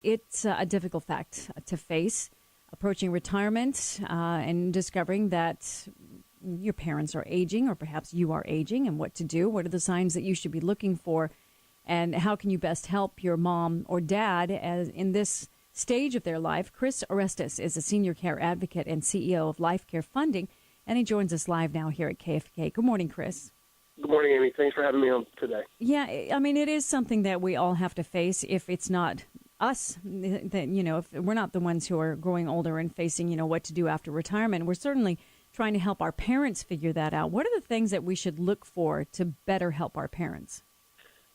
It's a difficult fact to face, approaching retirement and discovering that your parents are aging, or perhaps you are aging, and what to do. What are the signs that you should be looking for? And how can you best help your mom or dad as in this stage of their life? Chris Orestis is a senior care advocate and CEO of Life Care Funding, and he joins us live now here at KFBK. Good morning, Chris. Good morning, Amy. Thanks for having me on today. Yeah, I mean, it is something that we all have to face if it's not us, that, if we're not the ones who are growing older and facing, what to do after retirement. We're certainly trying to help our parents figure that out. What are the things that we should look for to better help our parents?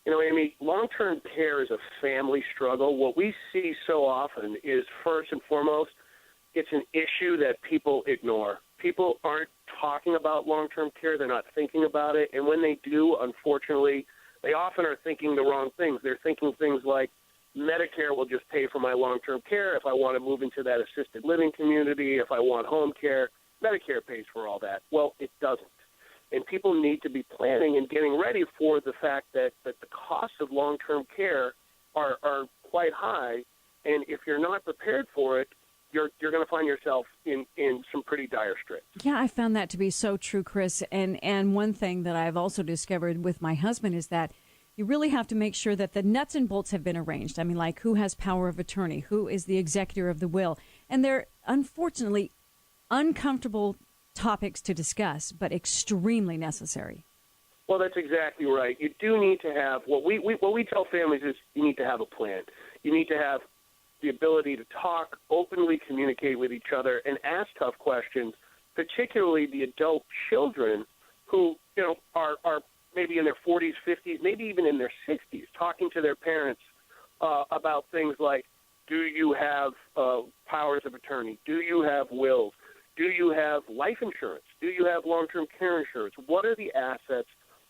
Amy, long-term care is a family struggle. What we see so often is, first and foremost, it's an issue that people ignore. People aren't talking about long-term care. They're not thinking about it. And when they do, unfortunately, they often are thinking the wrong things. They're thinking things like, Medicare will just pay for my long-term care. If I want to move into that assisted living community, if I want home care, Medicare pays for all that. Well, it doesn't. And people need to be planning and getting ready for the fact that the costs of long-term care are quite high. And if you're not prepared for it, you're going to find yourself in some pretty dire straits. Yeah, I found that to be so true, Chris. And one thing that I've also discovered with my husband is that you really have to make sure that the nuts and bolts have been arranged. I mean, like who has power of attorney, who is the executor of the will. And they're unfortunately uncomfortable topics to discuss, but extremely necessary. Well, that's exactly right. You do need to have what we tell families is you need to have a plan. You need to have the ability to talk, openly communicate with each other, and ask tough questions, particularly the adult children who, are maybe in their 40s, 50s, maybe even in their 60s, talking to their parents about things like, do you have powers of attorney? Do you have wills? Do you have life insurance? Do you have long-term care insurance? What are the assets?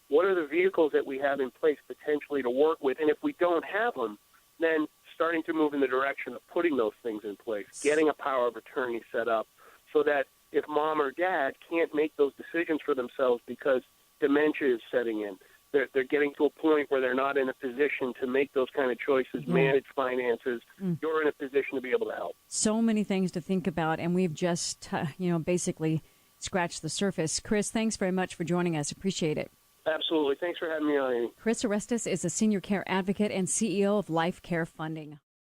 What are the vehicles that we have in place potentially to work with? And if we don't have them, then starting to move in the direction of putting those things in place, getting a power of attorney set up so that if mom or dad can't make those decisions for themselves because dementia is setting in, they're getting to a point where they're not in a position to make those kind of choices, manage finances. You're in a position to be able to help. So many things to think about, and we've just, basically scratched the surface. Chris, thanks very much for joining us. Appreciate it. Absolutely. Thanks for having me on, Amy. Chris Orestis is a senior care advocate and CEO of Life Care Funding.